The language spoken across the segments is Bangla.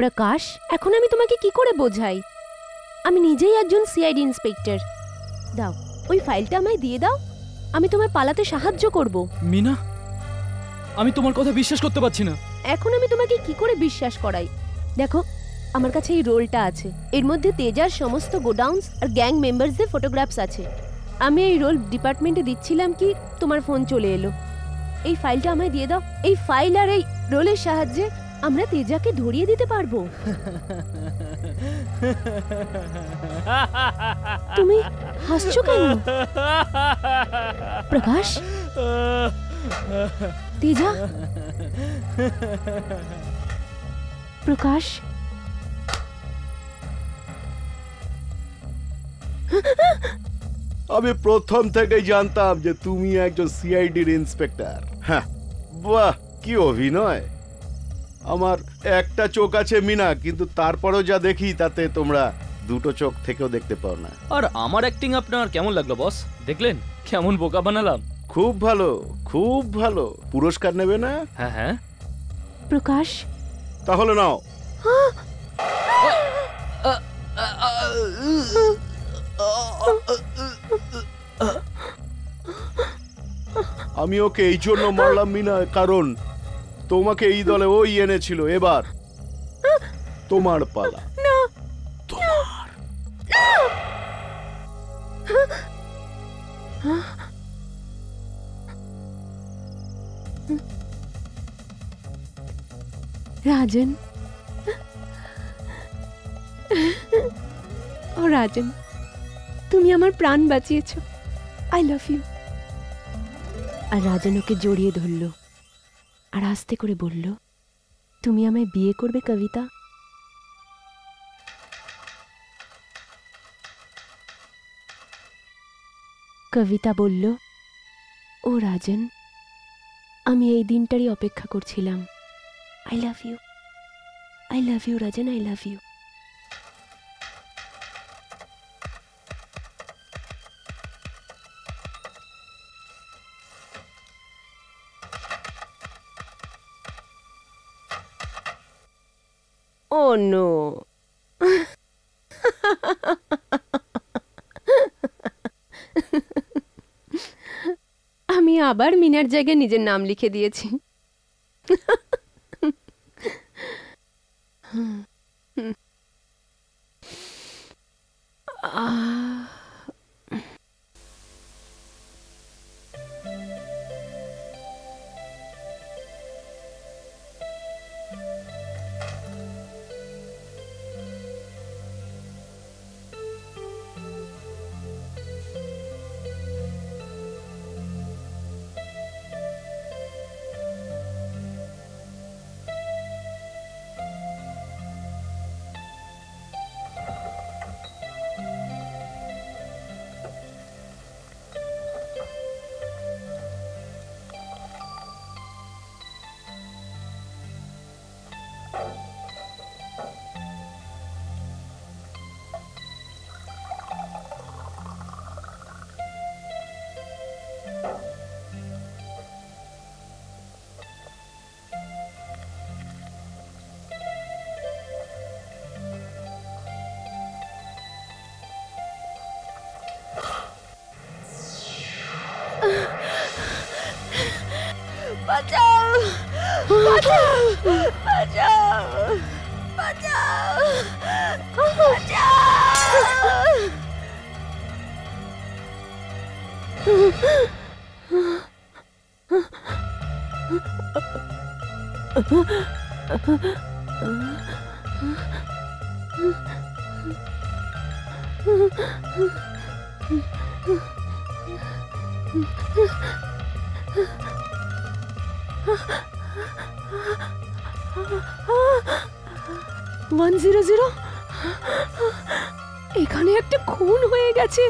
প্রকাশ, এখন আমি তোমাকে কি করে বোঝাই? আমি নিজেই একজন সিআইডি ইন্সপেক্টর। দাও, ওই ফাইলটা আমায় দিয়ে দাও, আমি তোমায় পালাতে সাহায্য করব। মিনা, আমি তোমার কথা বিশ্বাস করতে পারছি না। এখন আমি তোমাকে কি করে বিশ্বাস করাই? দেখো, আমার কাছে এই রোলটা আছে, এর মধ্যে তেজার সমস্ত গোডাউন্স আর গ্যাং মেম্বারসদের ফটোগ্রাফস আছে। আমি এই রোল ডিপার্টমেন্টে দিচ্ছিলাম কি তোমার ফোন চলে এলো। এই ফাইলটা আমায় দিয়ে দাও। এই ফাইল আর এই রোলের সাহায্যে আমরা তেজাকে ধরিয়ে দিতে পারবো। তুমি হাসছো কেন প্রকাশ? তেজা, প্রকাশ, আমি প্রথম থেকেই জানতাম যে তুমি একজন সিআইডির ইন্সপেক্টর। হ্যাঁ, বাহ, কি অভিনয়! আমার একটা চোখ আছে মিনা, কিন্তু তারপরেও যা দেখি তাতে তোমরা দুটো চোখ থেকেও দেখতে পাও না। আর আমার অ্যাক্টিং আপনার কেমন লাগলো বস? দেখলেন কেমন বোকা বানালাম? খুব ভালো, খুব ভালো। পুরস্কার নেবে না? হ্যাঁ হ্যাঁ। প্রকাশ, তাহলে নাও। আমি ওকে এই জন্য মারলাম মিনা, কারণ তোমাকে এই দলে ওই এনেছিল। এবার তোমার পালা। তোমার। রাজন, ও রাজন, তুমি আমার প্রাণ বাঁচিয়েছো। I love you. আর রাজন ওকে জড়িয়ে ধরল আর আস্তে করে বলল, তুমি আমায় বিয়ে করবে কবিতা? কবিতা বলল, ও রাজন, আমি এই দিনটারই অপেক্ষা করছিলাম। I love you, I love you Rajan, I love you. Oh no! আমি আবার মিনার জায়গায় নিজের নাম লিখে দিয়েছি। বাঁচাও, বাঁচাও, বাঁচাও, বাঁচাও, এখানে একটা খুন হয়ে গেছে।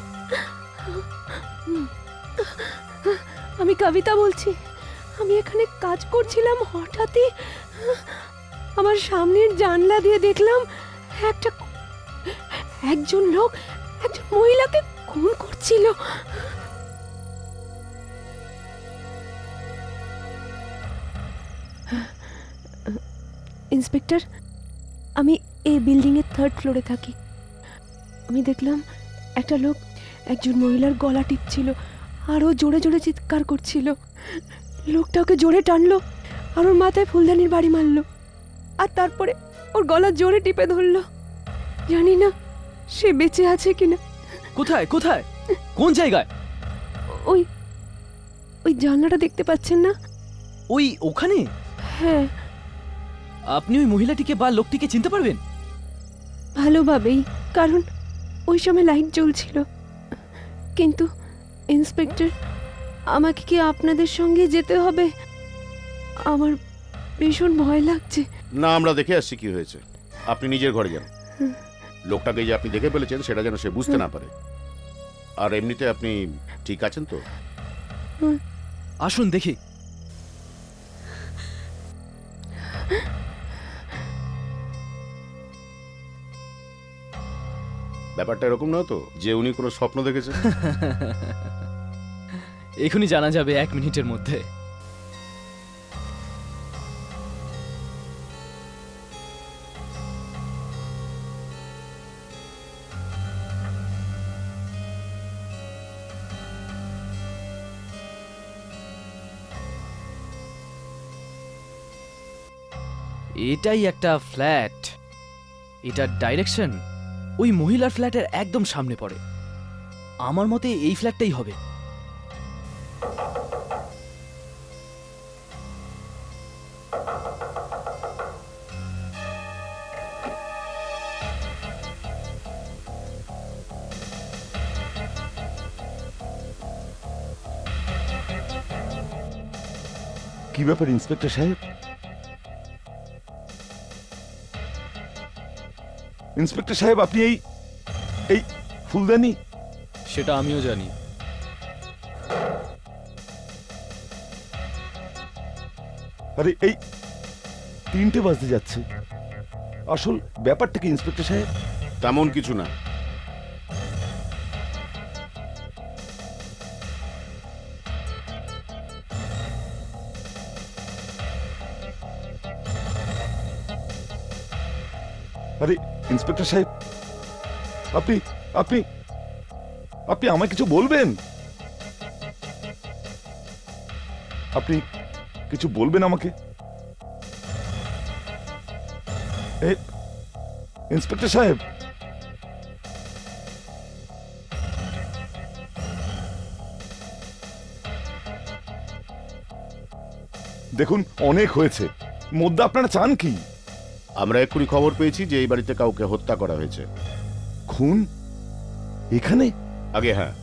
আমি কবিতা বলছি, আমি এখানে কাজ করছিলাম, হঠাৎই আমার সামনের জানলা দিয়ে দেখলাম একজন লোক একজন মহিলাকে খুন করছিল। ইন্সপেক্টর, আমি এই বিল্ডিংয়ের 3rd ফ্লোরে থাকি। আমি দেখলাম একটা লোক একজন মহিলার গলা টিপছিল আর ও জোরে জোরে চিৎকার করছিল। লোকটা ওকে জোরে টানলো আর ওর মাথায় ফুলদানির বাড়ি মারলো আর তারপরে ওর গলা জোরে টিপে ধরলো। জানি না সে বেঁচে আছে কিনা। কোথায় কোথায় কোন জায়গায়? ওই ওই জানলাটা দেখতে পাচ্ছেন না? ওই ওখানে? হ্যাঁ। আপনি ওই মহিলাটিকে বা লোকটিকে চিনতে পারবেন? ভালোভাবেই, কারণ ওই সময় লাইট জ্বলছিল। কিন্তু ইন্সপেক্টর, আমাকে কি আপনাদের সঙ্গে যেতে হবে? আমার ভীষণ ভয় লাগছে। না, আমরা দেখে আসছি কি হয়েছে। আপনি নিজের ঘরে যান। লোকটাকে যে আপনি দেখে ফেলেছেন সেটা যেন সে বুঝতে না পারে। আর এমনিতে আপনি ঠিক আছেন তো? আসুন দেখি। ব্যাপারটা এরকম নয় তো যে উনি কোনো স্বপ্ন দেখেছেন? এখনই জানা যাবে 1 মিনিটের মধ্যে। এটাই একটা ফ্ল্যাট। এটার ডাইরেকশন ওই মহিলার ফ্ল্যাটের একদম সামনে পড়ে। আমার মতে এই ফ্ল্যাটটাই হবে। কি ব্যাপার ইন্সপেক্টর সাহেব? ইন্সপেক্টর সাহেব, আপনি এই এই ফুলদানি? সেটা আমিও জানি। আরে এই 3টে বাজতে যাচ্ছে। আসল ব্যাপারটা কি ইন্সপেক্টর সাহেব? তেমন কিছু না। আরে ইন্সপেক্টর সাহেব, আপনি আপনি আপনি আমায় কিছু বলবেন? আপনি কিছু বলবেন আমাকে? ইন্সপেক্টর সাহেব, দেখুন অনেক হয়েছে। মধ্যে আপনারা চান কি? আমরা এক্ষুনি খবর পেয়েছি যে এই বাড়িতে কাউকে হত্যা করা হয়েছে। খুন এখানে? আগে হ্যাঁ।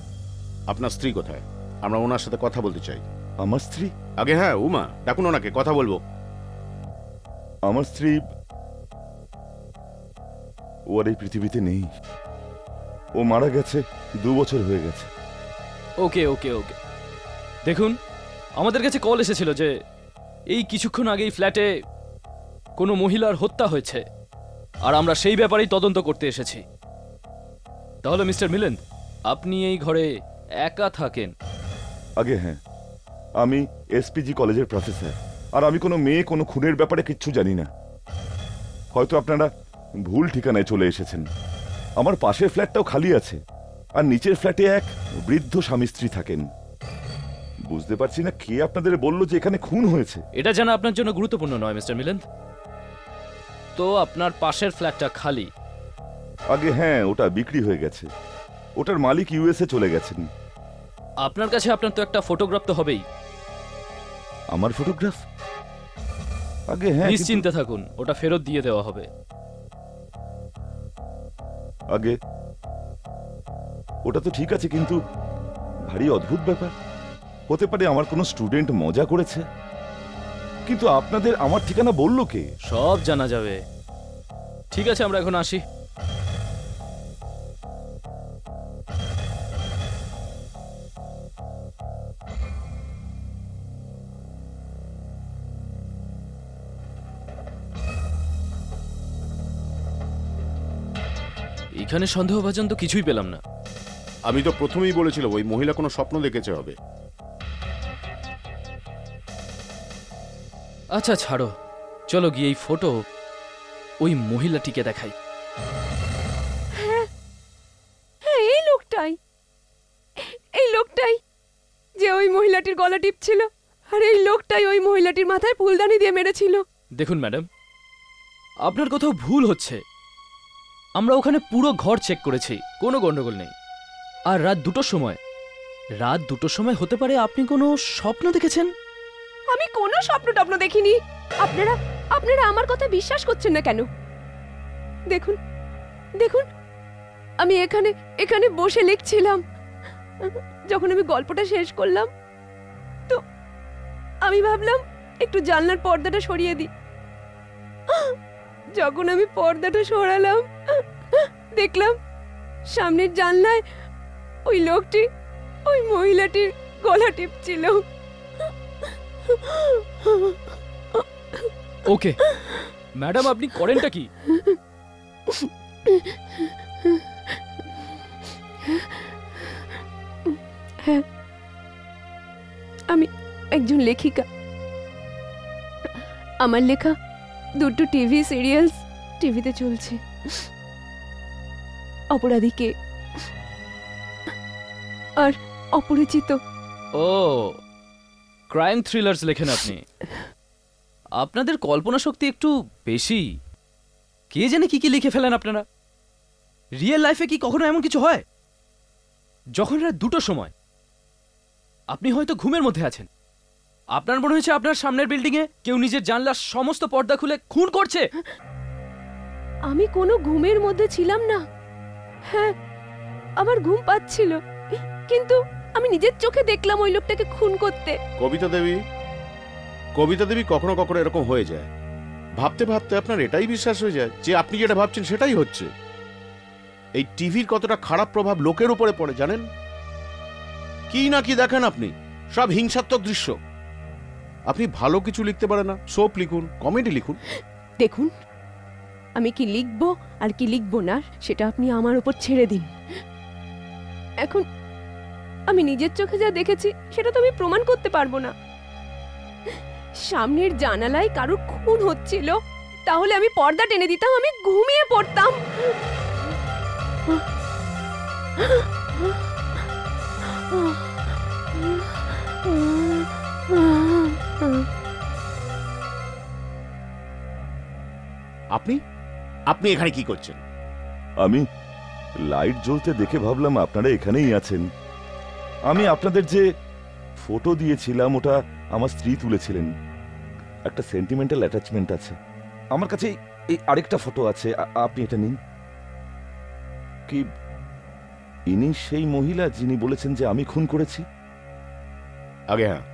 আপনার স্ত্রী কোথায়? আমরা ওনার সাথে কথা বলতে চাই। আমার স্ত্রী? আগে হ্যাঁ, উমা ডাকুন ওনাকে, কথা বলবো। আমার স্ত্রী ও আর এই পৃথিবীতে নেই। ও মারা গেছে 2 বছর হয়ে গেছে। ওকে ওকে ওকে, দেখুন আমাদের কাছে কল এসেছিল যে এই কিছুক্ষণ আগেই ফ্ল্যাটে কোনো মহিলার হত্যা হয়েছে, আর আমরা সেই ব্যাপারেই তদন্ত করতে এসেছি। তাহলে মিস্টার মিলিন্দ, আপনি এই ঘরে একা থাকেন? আগে হ্যাঁ, আমি এসপিজি কলেজের প্রফেসর, আর আমি কোনো মেয়ে কোনো খুনের ব্যাপারে কিচ্ছু জানি না। হয়তো আপনারা ভুল ঠিকানায় চলে এসেছেন। আমার পাশের ফ্ল্যাটটাও খালি আছে, আর নিচের ফ্ল্যাটে এক বৃদ্ধ স্বামী স্ত্রী থাকেন। বুঝতে পারছি না কে আপনাদের বলল যে এখানে খুন হয়েছে। এটা জানা আপনার জন্য গুরুত্বপূর্ণ নয় মিস্টার মিলিন্দ। তো আপনার পাশের ফ্ল্যাটটা খালি? আগে হ্যাঁ, ওটা বিক্রি হয়ে গেছে। ওটার মালিক ইউএসএ চলে গেছেন। আপনার কাছে আপনার তো একটা ফটোগ্রাফ তো হবেই। আমার ফটোগ্রাফ? আগে হ্যাঁ, নিশ্চিন্তে থাকুন, ওটা ফেরত দিয়ে দেওয়া হবে। আগে ওটা তো ঠিক আছে, কিন্তু ভারী অদ্ভুত ব্যাপার। হতে পারে আমার কোনো স্টুডেন্ট মজা করেছে, কিন্তু আপনাদের আমার ঠিকানা বলল কে? সব জানা যাবে। ঠিক আছে, আমরা এখন আসি। এখানে সন্দেহভাজন তো কিছুই পেলাম না। আমি তো প্রথমেই বলেছিলাম ওই মহিলা কোনো স্বপ্ন দেখেছে হবে। আচ্ছা ছাড়ো, চলো গিয়ে এই ফটো ওই মহিলাটিকে দেখাই। হ্যাঁ, এই লোকটাই যে ওই মহিলাটির গলা টিপছিল, আর এই লোকটাই ওই মহিলাটির মাথায় ফুলদানি দিয়ে মেরেছিল। দেখুন ম্যাডাম, আপনার কোথাও ভুল হচ্ছে। আমরা ওখানে পুরো ঘর চেক করেছি, কোনো গন্ডগোল নেই। আর রাত 2টোর সময় হতে পারে আপনি কোনো স্বপ্ন দেখেছেন। আমি কোনো স্বপ্ন দেখিনি। আপনারা আমার কথা বিশ্বাস করছেন না কেন? দেখুন, আমি এখানে বসে লিখছিলাম। যখন আমি গল্পটা শেষ করলাম, তো আমি ভাবলাম একটু জানলার পর্দাটা সরিয়ে দিই। যখন আমি পর্দাটা সরালাম, দেখলাম সামনের জানলায় ওই লোকটি ওই মহিলাটির গলা টিপছিল। ওকে ম্যাডাম, আপনি করেনটা কি? হ্যাঁ, আমি একজন লেখিকা। আমার লেখা 2টো টিভি সিরিয়ালস টিভিতে চলছে। অপরাধীকে আর অপরিচিত। ও, ক্রাইম থ্রিলার্স লেখেন আপনি। আপনাদের কল্পনা শক্তি একটু বেশি। কে জানে কি কি লিখে ফেলেন আপনারা। রিয়েল লাইফে কি কখনো এমন কিছু হয়? যখন রাত 2টোর সময় আপনি হয়তো ঘুমের মধ্যে আছেন, আপনার মনে হয়েছে আপনার সামনের বিল্ডিং এ কেউ নিজের জানলার সমস্ত পর্দা খুলে খুন করছে। আমি কোনো ঘুমের মধ্যে ছিলাম না। হ্যাঁ, আমার ঘুম পাচ্ছিল, কিন্তু আমি নিজের চোখে দেখলাম ওই লোকটাকে খুন করতে। কবিতা দেবী কখনো কখনো এরকম হয়ে যায়। ভাবতে ভাবতে আপনার এটাই বিশ্বাস হয়ে যায় যে আপনি যেটা ভাবছেন সেটাই হচ্ছে। এই টিভির কতটা খারাপ প্রভাব লোকের উপরে পড়ে জানেন? কি না কি দেখেন আপনি, সব হিংসাত্মক দৃশ্য। আপনি ভালো কিছু লিখতে পারেন না, সোপ লিখুন, কমেডি লিখুন। দেখুন, আমি কি লিখবো আর কি লিখবো না সেটা আপনি আমার উপর ছেড়ে দিন। এখন আমি নিজের চোখে যা দেখেছি সেটা তো আমি প্রমাণ করতে পারবো না। সামনের জানালায় কারোর খুন হচ্ছিল, তাহলে আমি পর্দা টেনে দিতাম, আমি ঘুমিয়ে পড়তাম। আপনি আপনি এখানে কি করছেন? আমি লাইট জ্বলতে দেখে ভাবলাম আপনারা এখানেই আছেন। আমি আপনাদের যে ফটো দিয়েছিলাম ওটা আমার স্ত্রী তুলেছিলেন। একটা সেন্টিমেন্টাল অ্যাটাচমেন্ট আছে আমার কাছে। এই আরেকটা ফটো আছে, আপনি এটা নিন। কি ইনি সেই মহিলা যিনি বলেছেন যে আমি খুন করেছি? আগে হ্যাঁ।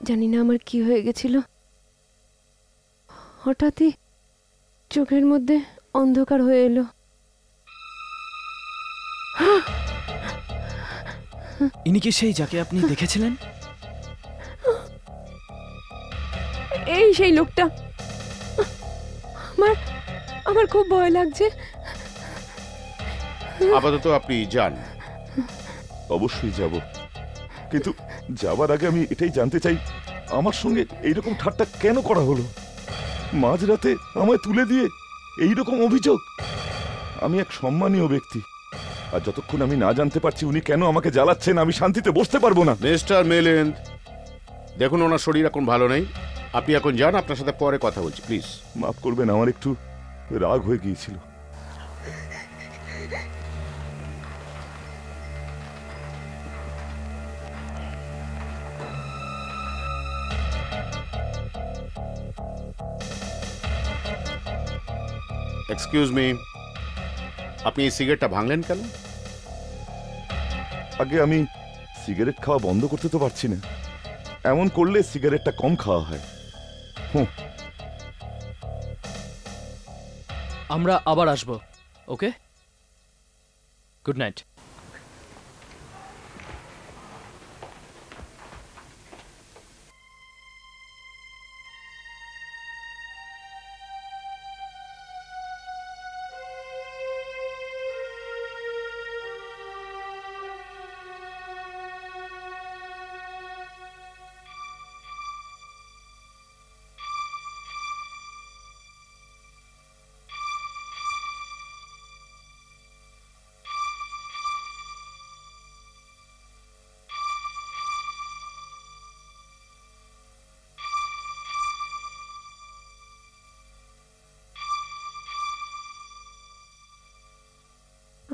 জানি না আমার কি হয়ে গেছিল, হঠাৎই চোখের মধ্যে অন্ধকার হয়ে এলো। ইনি কি সেই যাকে আপনি দেখেছিলেন? এই সেই লোকটা। আমার খুব ভয় লাগছে। আপাতত আপনি যান। অবশ্যই যাব, কিন্তু যাবার আগে আমি এটাই জানতে চাই আমার সঙ্গে এইরকম ঠাট্টা কেন করা হলো? মাঝরাতে আমায় তুলে দিয়ে এইরকম অভিযোগ। আমি এক সম্মানীয় ব্যক্তি, আর যতক্ষণ আমি না জানতে পারছি উনি কেন আমাকে জ্বালাচ্ছেন আমি শান্তিতে বসতে পারবো না। মিস্টার মিলিন্দ, দেখুন ওনার শরীর এখন ভালো নেই, আপনি এখন যান, আপনার সাথে পরে কথা বলছি প্লিজ। মাফ করবেন, আমার একটু রাগ হয়ে গিয়েছিল। এক্সকিউজ মি, আপনি এই সিগারেটটা ভাঙলেন কেন? আগে আমি সিগারেট খাওয়া বন্ধ করতে তো পারছি না। এমন করলে সিগারেটটা কম খাওয়া হয়। আমরা আবার আসবো। ওকে, গুড নাইট।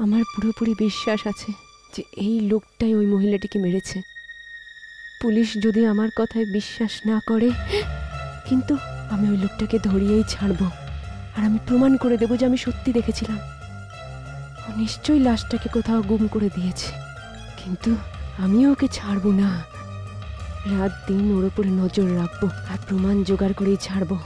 আমার পুরোপুরি বিশ্বাস আছে যে এই লোকটাই ওই মহিলাটিকে মেরেছে। পুলিশ যদি আমার কথায় বিশ্বাস না করে, কিন্তু আমি ওই লোকটাকে ধরিয়েই ছাড়বো, আর আমি প্রমাণ করে দেবো যে আমি সত্যি দেখেছিলাম। ও নিশ্চয়ই লাশটাকে কোথাও গুম করে দিয়েছে, কিন্তু আমিও ওকে ছাড়বো না। রাত দিন ওর উপরে নজর রাখবো আর প্রমাণ জোগাড় করেই ছাড়বো।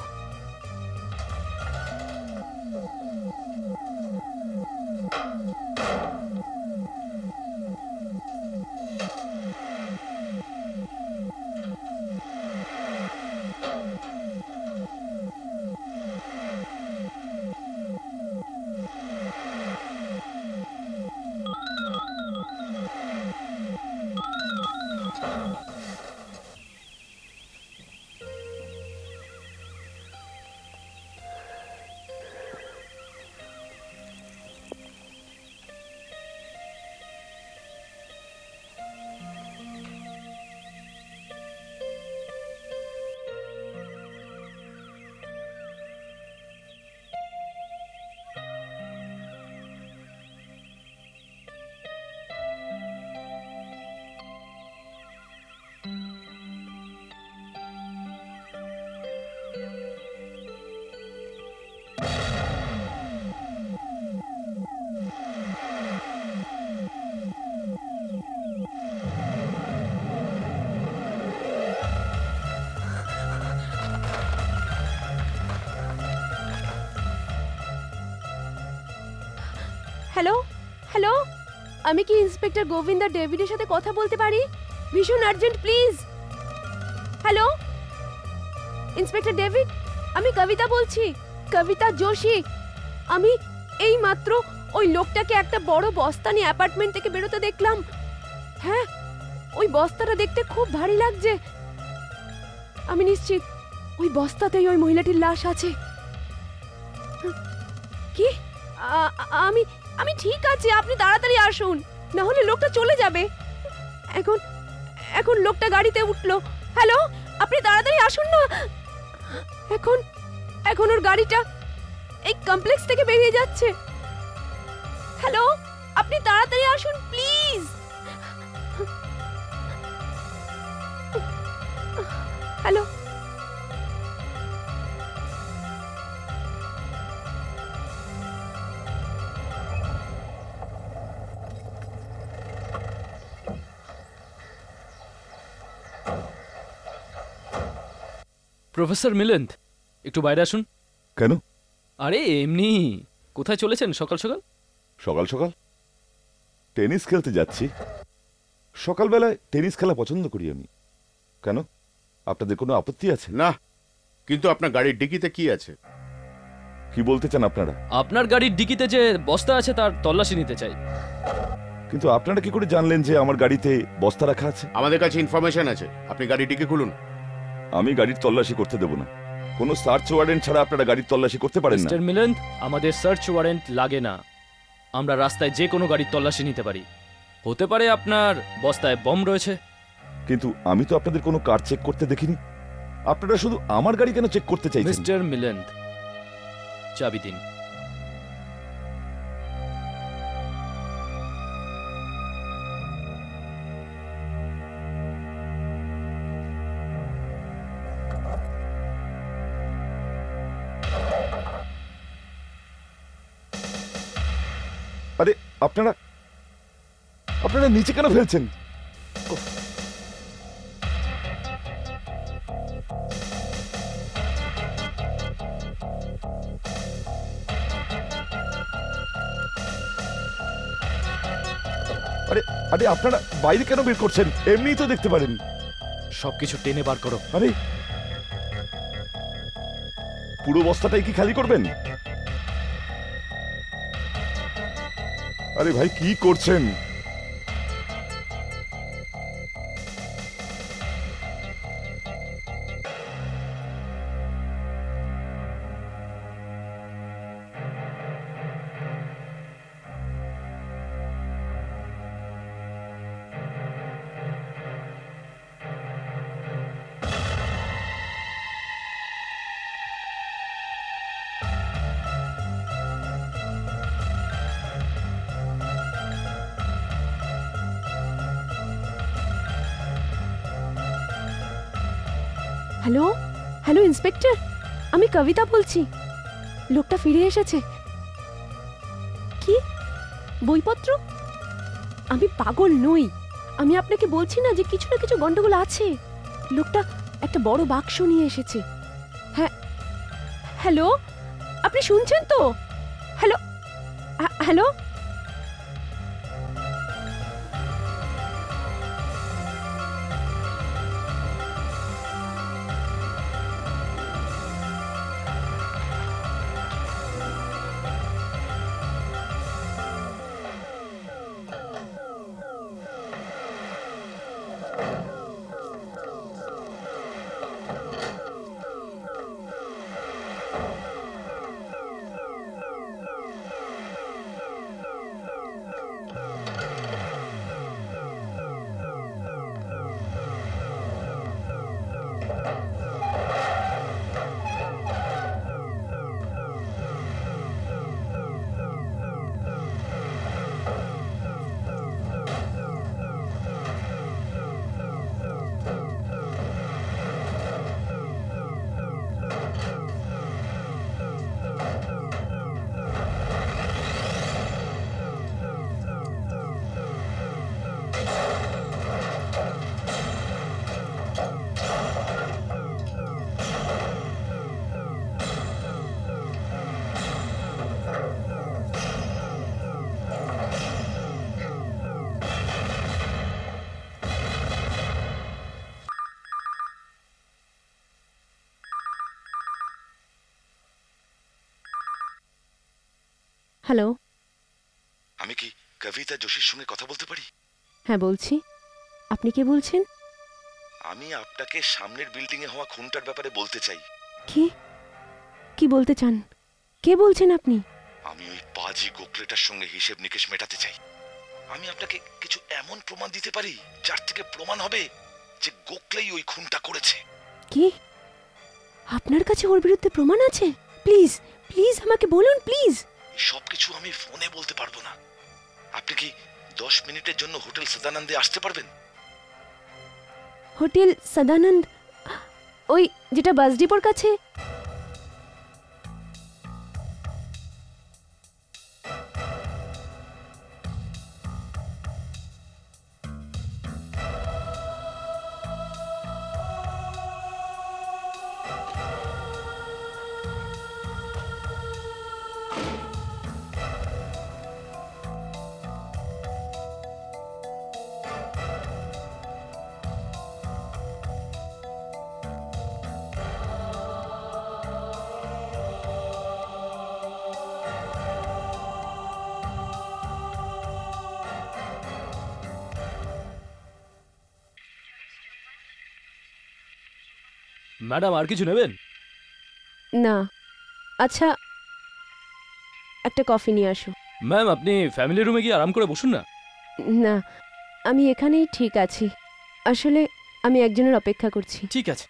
হ্যালো হ্যালো, আমি কি ইন্সপেক্টর গোবিন্দা ডেভিডের সাথে কথা বলতে পারি? ভীষণ urgent, please. Hello inspector David, আমি কবিতা বলছি, কবিতা যোশী। আমি এই মাত্র ওই লোকটাকে একটা বড় বস্তা নিয়ে অ্যাপার্টমেন্ট থেকে বেরোতে দেখলাম। হ্যাঁ, ওই বস্তাটা দেখতে খুব ভারী লাগছে। আমি নিশ্চিত ওই বস্তাতেই ওই মহিলাটির লাশ আছে। কি? আমি আমি ঠিক আছে, আপনি তাড়াতাড়ি আসুন, না হলে লোকটা চলে যাবে। এখন এখন লোকটা গাড়িতে উঠলো। হ্যালো, আপনি তাড়াতাড়ি আসুন না। এখন এখন ওর গাড়িটা এই কমপ্লেক্স থেকে বেরিয়ে যাচ্ছে। হ্যালো, আপনি তাড়াতাড়ি আসুন প্লিজ। হ্যালো, প্রফেসর মিলিন্দ, একটু বাইরে আসুন। কেন? আরে এমনি। কোথায় চলেছেন সকাল সকাল? সকাল সকাল টেনিস খেলতে যাচ্ছি। সকালবেলায় টেনিস খেলা পছন্দ করি আমি। কেন, আপনাদের কোনো আপত্তি আছে? না, কিন্তু আপনার গাড়ির ডিকিতে কি আছে? কি বলতে চান আপনারা? আপনার গাড়ির ডিকিতে যে বস্তা আছে তার তল্লাশি নিতে চাই। কিন্তু আপনারা কি করে জানলেন যে আমার গাড়িতে বস্তা রাখা আছে? আমাদের কাছে ইনফরমেশন আছে। আপনি গাড়ির ডিকি খুলুন। আমি গাড়ির তল্লাশি করতে দেব না। কোনো সার্চ ওয়ারেন্ট ছাড়া আপনারা গাড়ির তল্লাশি করতে পারেন না। মিস্টার মিলিন্দ, আমাদের সার্চ ওয়ারেন্ট লাগে না। আমরা রাস্তায় যে কোনো গাড়ির তল্লাশি নিতে পারি। হতে পারে আপনার বস্তায় বম রয়েছে। কিন্তু আমি তো আপনাদের কোনো কার চেক করতে দেখিনি। আপনারা শুধু আমার গাড়ি কেন চেক করতে চাইছেন? মিস্টার মিলিন্দ, চাবি দিন। আরে আপনারা আপনারা নিচে কেন ফেলছেন? আরে আরে আপনারা বাইরে কেন বের করছেন? এমনিই তো দেখতে পারেন। সবকিছু টেনে বার করো। আরে পুরো বস্তাটাই কি খালি করবেন? আরে ভাই কি করছেন? হ্যালো হ্যালো ইন্সপেক্টর, আমি কবিতা বলছি। লোকটা ফিরে এসেছে। কি বইপত্র? আমি পাগল নই। আমি আপনাকে বলছি না যে কিছু না কিছু গন্ডগোল আছে। লোকটা একটা বড় বাক্স নিয়ে এসেছে। হ্যাঁ, হ্যালো, আপনি শুনছেন তো? Hello hello. হ্যালো। আমি কি কবিতা যোশীর সঙ্গে কথা বলতে পারি? হ্যাঁ বলছি। আপনি কে বলছেন? আমি আপনাকে সামনের বিল্ডিং এ হওয়া খুনটার ব্যাপারে বলতে চাই। কি কি বলতে চান? কে বলছেন আপনি? আমি ওই পাজি গোখলেটার সঙ্গে হিসেব নিকেশ মেটাতে চাই। আমি আপনাকে কিছু এমন প্রমাণ দিতে পারি যার থেকে প্রমাণ হবে যে গোখলেই ওই খুনটা করেছে। কি আপনার কাছে ওর বিরুদ্ধে প্রমাণ আছে? প্লিজ প্লিজ আমাকে বলুন প্লিজ। এই সবকিছু আমি ফোনে বলতে পারবো না। আপনি কি 10 মিনিটের জন্য হোটেল সদানন্দে আসতে পারবেন? হোটেল সদানন্দ, ওই যেটা বাস ডিপোর কাছে? ম্যাডাম আর কিছু নেবেন? না। আচ্ছা, একটা কফি নিয়ে আসো। ম্যাম আপনি ফ্যামিলি রুমে গিয়ে আরাম করে বসুন না। না, আমি এখানেই ঠিক আছি। আসলে আমি একজনের অপেক্ষা করছি। ঠিক আছে।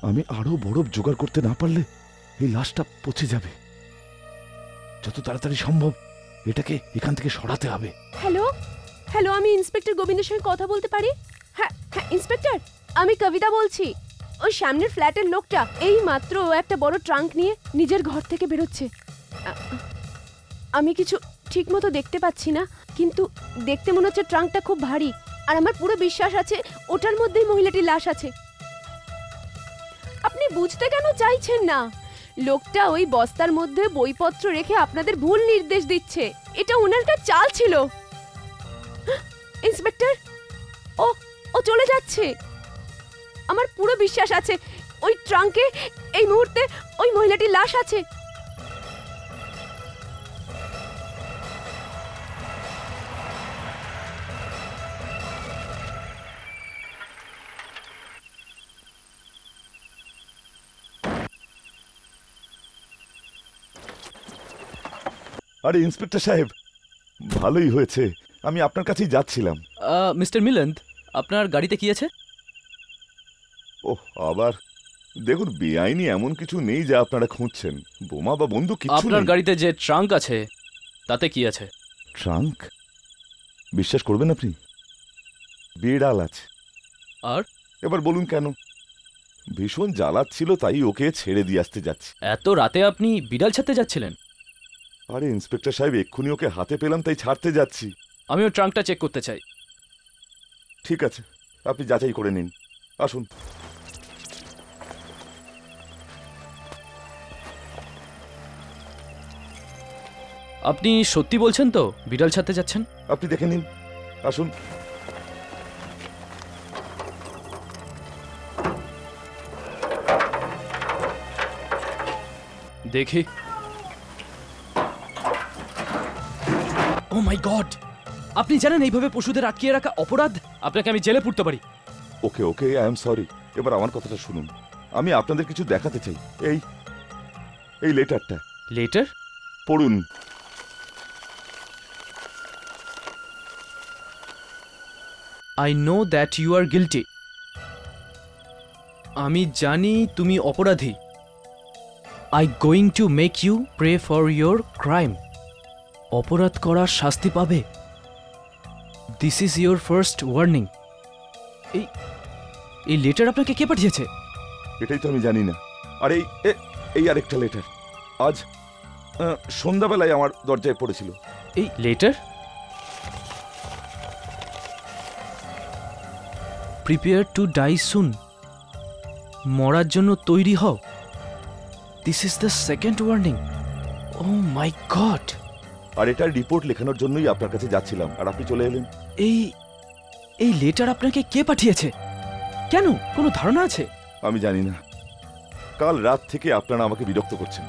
আমি আরো বরফ জোগাড় করতে না পারলে এই লাশটা পচে যাবে। যত তাড়াতাড়ি সম্ভব এটাকে এখান থেকে সরাতে হবে। হ্যালো হ্যালো, আমি ইন্সপেক্টর গোবিন্দের সঙ্গে কথা বলতে পারি? হ্যাঁ হ্যাঁ ইন্সপেক্টর, আমি কবিতা বলছি। ওই সামনের ফ্ল্যাটের লোকটা এই মাত্র একটা বড় ট্রাঙ্ক নিয়ে নিজের ঘর থেকে বেরোচ্ছে। আমি কিছু ঠিকমতো দেখতে পাচ্ছি না, কিন্তু দেখতে মনে হচ্ছে ট্রাঙ্কটা খুব ভারী, আর আমার পুরো বিশ্বাস আছে ওটার মধ্যেই মহিলাটির লাশ আছে। আপনি বুঝতে কেন চাইছেন না? লোকটা ওই বস্তার মধ্যে বইপত্র রেখে আপনাদের ভুল নির্দেশ দিচ্ছে। এটা ওনার একটা চাল ছিল। ইন্সপেক্টর, ও ও চলে যাচ্ছে। আমার পুরো বিশ্বাস আছে ওই ট্রাঙ্কে এই মুহূর্তে ওই মহিলাটির লাশ আছে। আরে ইন্সপেক্টর সাহেব, ভালোই হয়েছে, আমি আপনার কাছেই যাচ্ছিলাম। মিস্টার মিলন্দ, আপনার গাড়িতে কি আছে? ওহ, আবার দেখুন, বেআইনি এমন কিছু নেই যা আপনারা খুঁজছেন। বোমা বা বন্দুক কিছু আপনার নেই। গাড়িতে যে ট্রাঙ্ক আছে তাতে কি আছে? ট্রাঙ্ক? বিশ্বাস করবেন আপনি, বিড়াল আছে। আর এবার বলুন কেন? ভীষণ জ্বালাচ্ছিল, তাই ওকে ছেড়ে দিয়ে আসতে যাচ্ছি। এত রাতে আপনি বিড়াল ছাড়তে যাচ্ছিলেন? আরে ইন্সপেক্টর সাহেব, এক্ষুনি ওকে হাতে পেলাম তাই ছাড়তে যাচ্ছি। আমিও ট্রাঙ্কটা চেক করতে চাই। ঠিক আছে, আপনি যাচাই করে নিন, আসুন। আপনি সত্যি বলছেন তো বিড়াল ছাড়তে যাচ্ছেন? আপনি দেখে নিন, আসুন। দেখি। ও মাই গড! আপনি জানেন এইভাবে পশুদের আটকিয়ে রাখা অপরাধ? আপনাকে আমি জেলে পুরতে পারি। ওকে ওকে, আই এম সরি। এবার আমার কথাটা শুনুন, আমি আপনাদের কিছু দেখাতে চাই। এই লেটারটা লেটার? পড়ুন। I know that you are guilty. আমি জানি তুমি অপরাধী। I going to make you pray for your crime. অপরাধ করার শাস্তি পাবে। This is your first warning. এই লেটার আপনাকে কে পাঠিয়েছে? এটাই তো আমি জানি না। আর এই আরেকটা লেটার আজ সন্ধ্যাবেলায় আমার দরজায় পড়েছিল। এই letter? Prepare to die soon. মরার জন্য তৈরি হও। This is the second warning. Oh my god! আর এটার রিপোর্ট লেখানোর জন্যই আপনার কাছে যাচ্ছিলাম, আর আপনি চলে এলেন। এই লেটার আপনাকে কে পাঠিয়েছে? কেন? কোনো ধারণা আছে? আমি জানি না। কাল রাত থেকে আপনারা আমাকে বিরক্ত করছেন।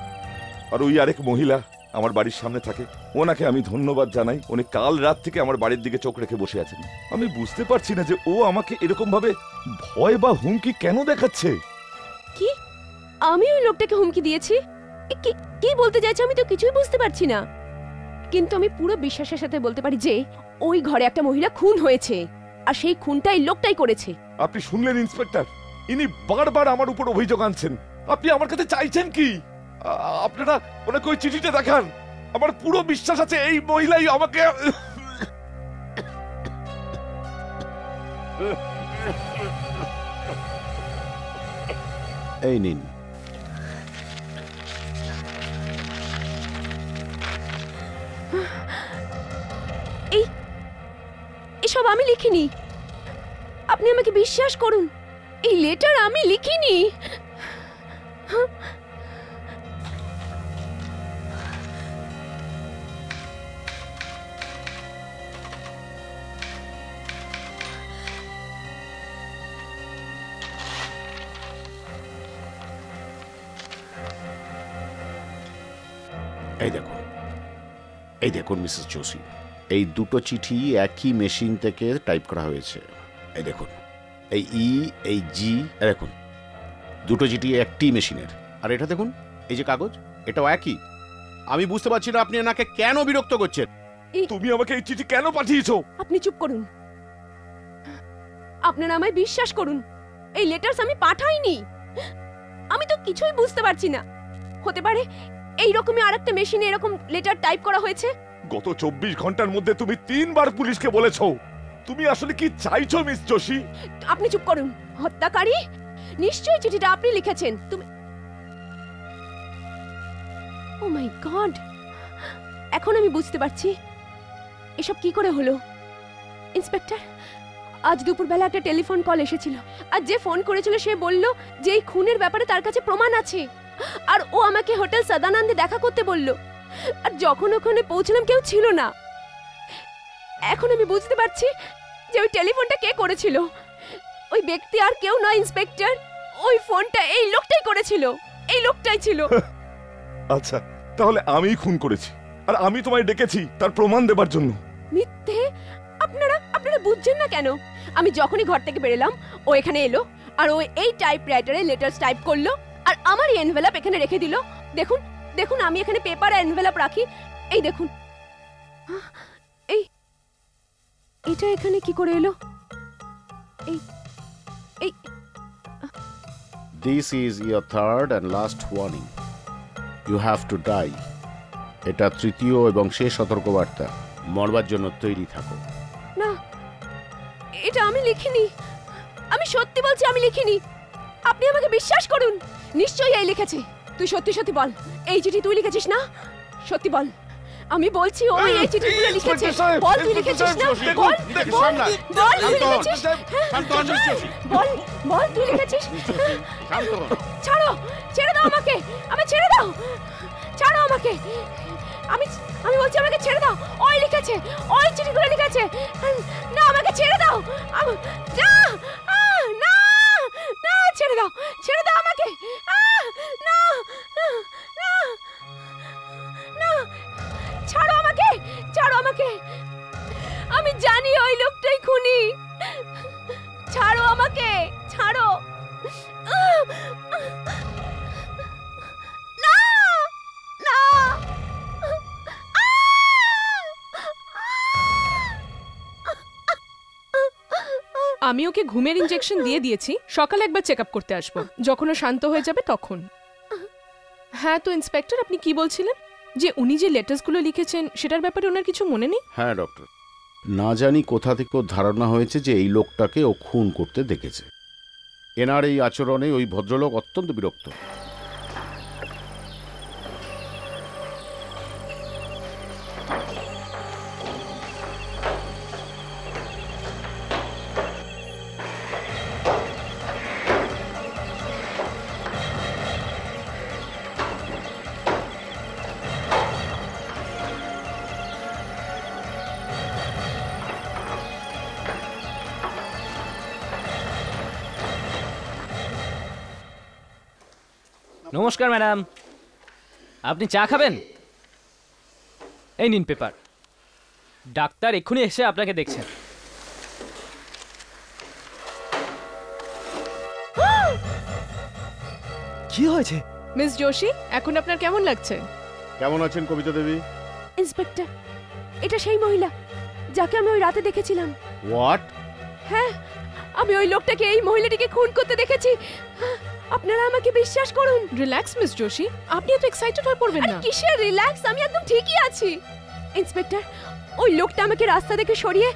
আর ওই আরেক মহিলা আমার বাড়ির সামনে থাকে, ওনাকে আমি ধন্যবাদ জানাই। উনি কাল রাত থেকে আমার বাড়ির দিকে চোখ রেখে বসে আছেন। আমি বুঝতে পারছি না যে ও আমাকে এরকম ভাবে ভয় বা হুমকি কেন দেখাচ্ছে। কি? আমি ওই লোকটাকে হুমকি দিয়েছি? কি বলতে চাইছে আমি তো কিছুই বুঝতে পারছি না। কিন্তু আমি পুরো বিশ্বাসের সাথে বলতে পারি যে ওই ঘরে একটা মহিলা খুন হয়েছে, আর সেই খুনটা এই লোকটাই করেছে। আপনি শুনলেন ইন্সপেক্টর, ইনি বারবার আমার উপর অভিযোগ আনছেন। আপনি আমার কাছে চাইছেন কি? আপনারা ওনাকে ওই চিঠিটা দেখান। আমার পুরো বিশ্বাস আছে এই মহিলাই আমাকে। এই নিন। এসব আমি লিখিনি। আপনি আমাকে বিশ্বাস করুন, এই লেটার আমি লিখিনি। এই দেখুন মিসেস জোশী, এই দুটো চিঠি একই মেশিন থেকে টাইপ করা হয়েছে। এই দেখুন, এই এই জি, দেখুন দুটো চিঠি একটি মেশিনের। আর এটা দেখুন, এই যে কাগজ, এটাও একই। আমি বুঝতে পারছি না আপনি এনাকে কেন বিরক্ত করছেন। তুমি আমাকে এই চিঠি কেন পাঠিয়েছো? আপনি চুপ করুন। আপনারা আমায় বিশ্বাস করুন, এই লেটারস আমি পাঠাইনি। আমি তো কিছুই বুঝতে পারছি না। হতে পারে এই রকমই আরেকটা মেশিনে এরকম লেটার টাইপ করা হয়েছে। গত 24 ঘন্টার মধ্যে তুমি 3 বার পুলিশকে বলেছো। তুমি আসলে কি চাইছো মিস যোশী? আপনি চুপ করুন। হত্যাকারী নিশ্চয়ই চিঠিটা আপনি লিখেছেন। তুমি ও মাই গড, এখন আমি বুঝতে পারছি এসব কি করে হলো। ইন্সপেক্টর, আজ দুপুরবেলা একটা টেলিফোন কল এসেছিল, আর যে ফোন করেছিল সে বলল যে এই খুনের ব্যাপারে তার কাছে প্রমাণ আছে, আর ও আমাকে হোটেল সদানন্দে দেখা করতে বলল। আর যখন ওখানে পৌঁছলাম কেউ ছিল না। এখন আমি বুঝতে পারছি যে ওই টেলিফোনটা কে করেছিল। ওই ব্যক্তি আর কেউ নয় ইন্সপেক্টর, ওই ফোনটা এই লোকটাই করেছিল। এই লোকটাই ছিল। আচ্ছা, তাহলে আমিই খুন করেছি, আর আমি তোমায় ডেকেছি তার প্রমাণ দেবার জন্য। মিথ্যে? আপনারা বুঝছেন না কেন? আমি যখনই ঘর থেকে বেরোলাম ও এখানে এলো, আর ও এই টাইপরাইটারে লেটার্স টাইপ করলো, আর আমার এই এনভেলপ এখানে রেখে দিল। দেখুন দেখুন, আমি এখানে পেপার আর এনভেলপ রাখি। এই দেখুন, এই এটা এখানে কি করে এলো? এই এই this is your third and last warning. You have to die. এটা তৃতীয় এবং শেষ সতর্কবার্তা। মরবার জন্য তৈরি থাকো। না, এটা আমি লিখিনি। আমি সত্যি বলছি, আমি লিখিনি। আপনি আমাকে বিশ্বাস করুন, নিশ্চয়ই এই লিখেছে। তুই সত্যি সত্যি বল, এই চিঠি তুই লিখেছিস না? সত্যি বল। আমি বলছি ও এই চিঠিগুলো লিখেছে। বল তুই লিখেছিস না? বল বল বল তুই লিখেছিস। বল বল তুই লিখেছিস। ছাড়ো, ছেড়ে দাও আমাকে। আমি ছেড়ে দাও, ছাড়ো আমাকে। আমি বলছি আমাকে ছেড়ে দাও। ওই লিখেছে, ওই চিঠিগুলো লিখেছে। না, আমাকে ছেড়ে দাও। না না না, ছেড়ে দাও, ছেড়ে দাও আমাকে। না না না, ছাড়ো আমাকে, ছাড়ো আমাকে। আমি জানি ওই লোকটাই খুনি। ছাড়ো আমাকে, ছাড়ো। না না। আমি ওকে ঘুমের ইনজেকশন দিয়ে দিয়েছি। সকালে একবার চেক আপ করতে আসবো, যখন ও শান্ত হয়ে যাবে তখন। হ্যাঁ, তো ইন্সপেক্টর আপনি কি বলছিলেন? যে উনি যে লেটার্সগুলো লিখেছেন সেটার ব্যাপারে ওনার কিছু মনে নেই? হ্যাঁ ডক্টর, না জানি কোথা থেকে ওর ধারণা হয়েছে যে এই লোকটাকে ও খুন করতে দেখেছে। এনার এই আচরণে ওই ভদ্রলোক অত্যন্ত বিরক্ত। নমস্কার ম্যাডাম, আপনি চা খাবেন? এই নিন পেপার। ডাক্তার এক্ষুনি এসে আপনাকে দেখছেন। কি হয়েছে? মিস যোশী, এখন আপনার কেমন লাগছে? কেমন আছেন কবিতা দেবী? ইন্সপেক্টর, এটা সেই মহিলা যাকে আমি ওই রাতে দেখেছিলাম। হোয়াট? হ্যাঁ, আমি ওই লোকটাকে এই মহিলাটিকে খুন করতে দেখেছি। আপনারা আমাকে বিশ্বাস করুন। রিল্যাক্স মিস যোশী, আপনি এত এক্সাইটেড হয়ে পড়বেন আরে না। কিসের রিল্যাক্স, আমি একদম ঠিকই আছি। ইন্সপেক্টর, ওই লোকটা আমাকে রাস্তা থেকে সরিয়ে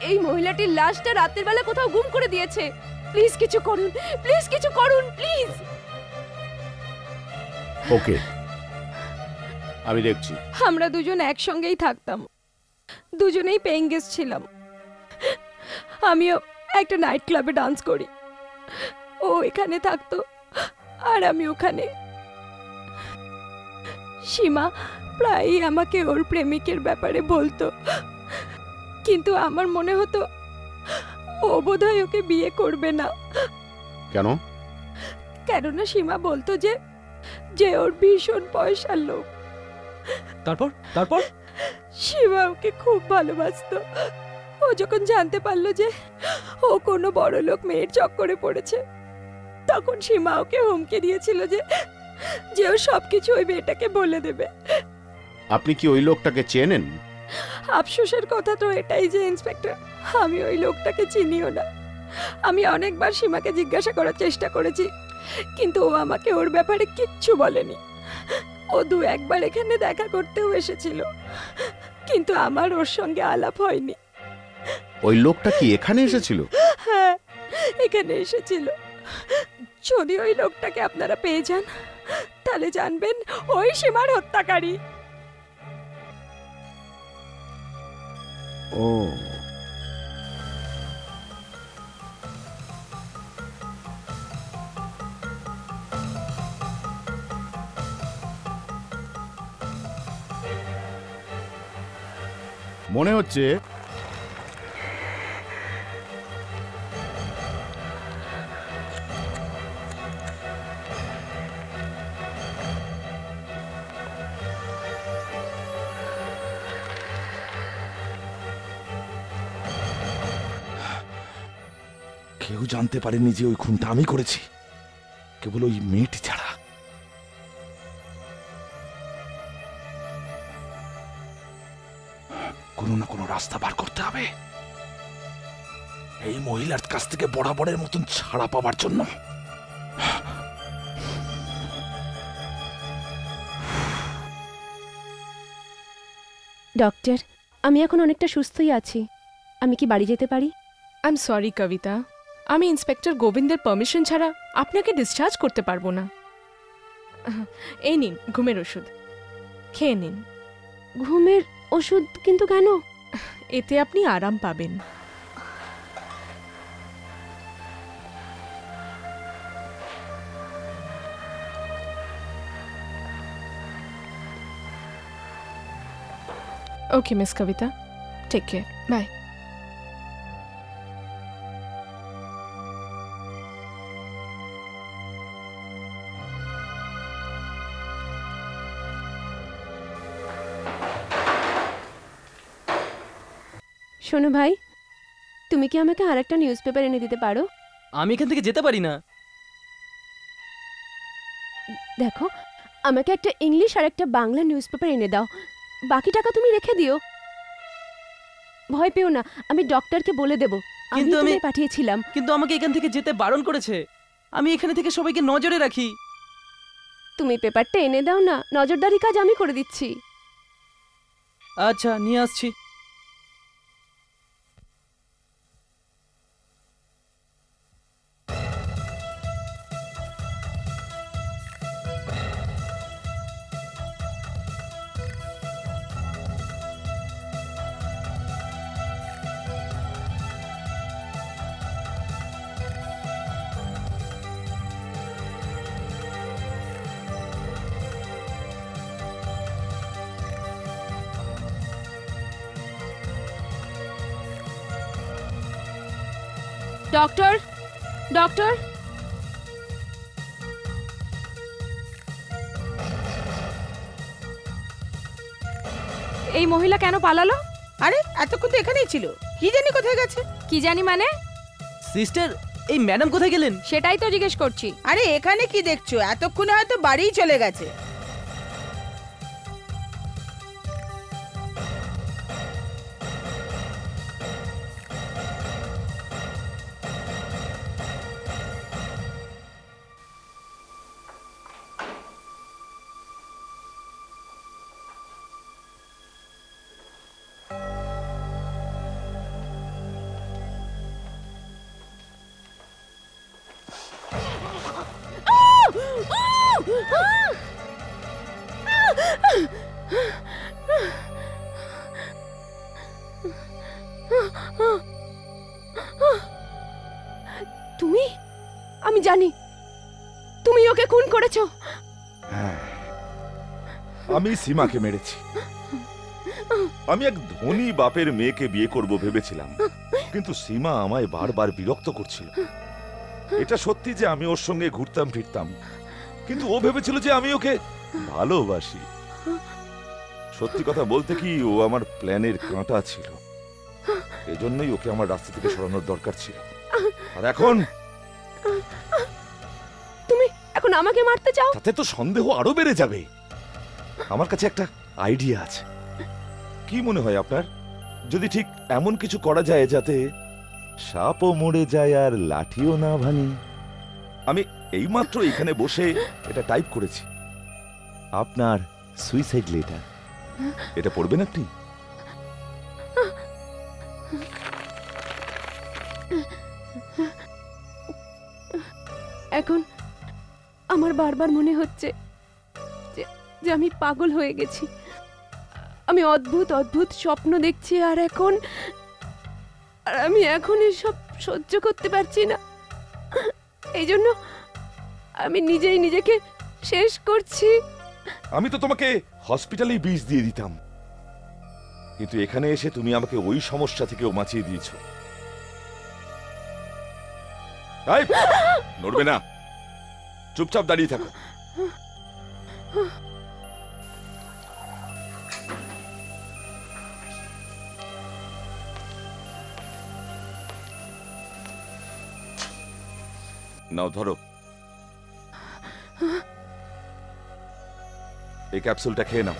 এই মহিলাটির লাশটা রাতের বেলা কোথাও গুম করে দিয়েছে। প্লিজ কিছু করুন, প্লিজ কিছু করুন, প্লিজ। ওকে, আমি দেখছি। আমরা দুজন একসঙ্গেই থাকতাম, দুজনেই পেইং গেস্ট ছিলাম। আমিও একটা নাইট ক্লাবে ডান্স করি, ও এখানে থাকতো আর আমি ওখানে। সীমা প্রায়ই আমাকে ওর প্রেমিকের ব্যাপারে বলতো, কিন্তু আমার মনে হতো ও বোধহয় ওকে বিয়ে করবে না। কেন? কেননা সীমা বলতো যে ওর ভীষণ পয়সার লোক। তারপর তারপর সীমা ওকে খুব ভালোবাসতো। ও যখন জানতে পারলো যে ও কোনো বড় লোক মেয়ের চক্করে পড়েছে, তখন সীমা ওকে হুমকি দিয়েছিল যে ও সবকিছু ওই মেয়েটাকে বলে দেবে। আপনি কি ওই লোকটাকে চেনেন? আফসোসের কথা তো এটাই যে ইন্সপেক্টর, আমি ওই লোকটাকে চিনিও না। আমি অনেকবার সীমাকে জিজ্ঞাসা করার চেষ্টা করেছি, কিন্তু ও আমাকে ওর ব্যাপারে কিচ্ছু বলেনি। ও একবার এখানে দেখা করতেও এসেছিল, কিন্তু আমার ওর সঙ্গে আলাপ হয়নি। ওই লোকটা কি এখানে এসেছিল? হ্যাঁ, এখানে এসেছিল। যদি ওই লোকটাকে আপনারা পেয়ে যান, তাহলে জানবেন ওই সীমার হত্যাকারী। ও, মনে হচ্ছে কেউ জানতে পারেনি যে ওই খুনটা আমি করেছি, কেবল ওই মেয়েটি ছাড়া। কোনো না কোনো রাস্তা বার করতে হবে এই মহিলার কাছ থেকে বরাবরের মতন ছাড়া পাওয়ার জন্য। ডক্টর, আমি এখন অনেকটা সুস্থই আছি। আমি কি বাড়ি যেতে পারি? আই এম সরি কবিতা, আমি ইন্সপেক্টর গোবিন্দের পারমিশন ছাড়া আপনাকে ডিসচার্জ করতে পারবো না। এই নিন ঘুমের ওষুধ, খেয়ে নিন। ঘুমের ওষুধ? কিন্তু কেন? এতে আপনি আরাম পাবেন। Okay miss Kabita, take care, bye. শোনো ভাই, তুমি কি আমাকে আরেকটা নিউজ পেপার এনে দিতে পারো? আমি এখান থেকে যেতে পারি না। দেখো, আমাকে একটা ইংলিশ আর একটা বাংলা নিউজ পেপার এনে দাও, বাকি টাকা তুমি রেখে দিও। ভয় পেও না, আমি ডক্টরকে বলে দেব আমি কিন্তু তোমায় পাঠিয়েছিলাম। কিন্তু আমাকে এখান থেকে যেতে বারণ করেছে। আমি এখানে থেকে সবাইকে নজরে রাখি। তুমি পেপারটা এনে দাও না, নজরদারি কাজ আমি করে দিচ্ছি। আচ্ছা, নিয়ে আসছি। ডক্টর, ডক্টর, এই মহিলা কেন পালালো? আরে এতক্ষণ তো এখানেই ছিল, কি জানি কোথায় গেছে। কি জানি মানে? সিস্টার, এই ম্যাডাম কোথায় গেলেন? সেটাই তো জিজ্ঞেস করছি। আরে এখানে কি দেখছো, এতক্ষণে হয়তো বাড়িই চলে গেছে। তুমি? আমি জানি তুমি ওকে খুন করেছো। হ্যাঁ, আমি সীমাকে মেরেছি। আমি এক ধনী বাপের মেয়েকে বিয়ে করব ভেবেছিলাম, কিন্তু সীমা আমায় বারবার বিরক্ত করছিল। এটা সত্যি যে আমি ওর সঙ্গে ঘুরতাম ফিরতাম, কিন্তু ও ভেবেছিল যে আমি ওকে ভালোবাসি। সত্যি কথা বলতে কি, ও আমার প্ল্যানের কাঁটা ছিল। এজন্যই ওকে আমার রাস্তা থেকে সরানোর দরকার ছিল। আর এখন তুমি এখন আমাকে মারতে চাও? তাতে তো সন্দেহ আরো বেড়ে যাবে। আমার কাছে একটা আইডিয়া আছে। কি মনে হয় আপনার, যদি ঠিক এমন কিছু করা যায় যাতে সাপও মরে যায় আর লাঠিও না ভাঙে। আমি এইমাত্র এখানে বসে এটা টাইপ করেছি, আপনার সুইসাইড লেটার। এটা পড়বেন আপনি? এখন আমার বারবার মনে হচ্ছে যে আমি পাগল হয়ে গেছি। আমি অদ্ভুত অদ্ভুত স্বপ্ন দেখছি, আর আমি এখন এসব সহ্য করতে পারছি না। এই জন্য আমি নিজেই নিজেকে শেষ করছি। আমি তো তোমাকে হসপিটালেই বিষ দিয়ে দিতাম, কিন্তু এখানে এসে তুমি আমাকে ওই সমস্যা থেকেও বাঁচিয়ে দিয়েছো। এই, নড়বে না, চুপচাপ দাঁড়িয়ে থাকো। নাও ধরো, এই ক্যাপসুলটা খেয়ে নাও।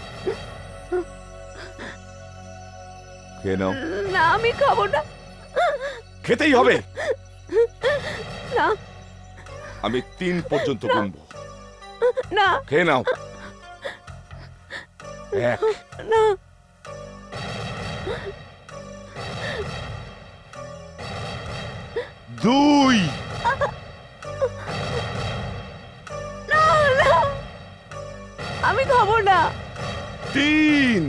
খেয়ে নাও। না, আমি খাবো না। খেতেই হবে। না, আমি 3 পর্যন্ত গুনবো। না, খেয়ে নাও। 1, না, 2, আমি খাবো না। 3।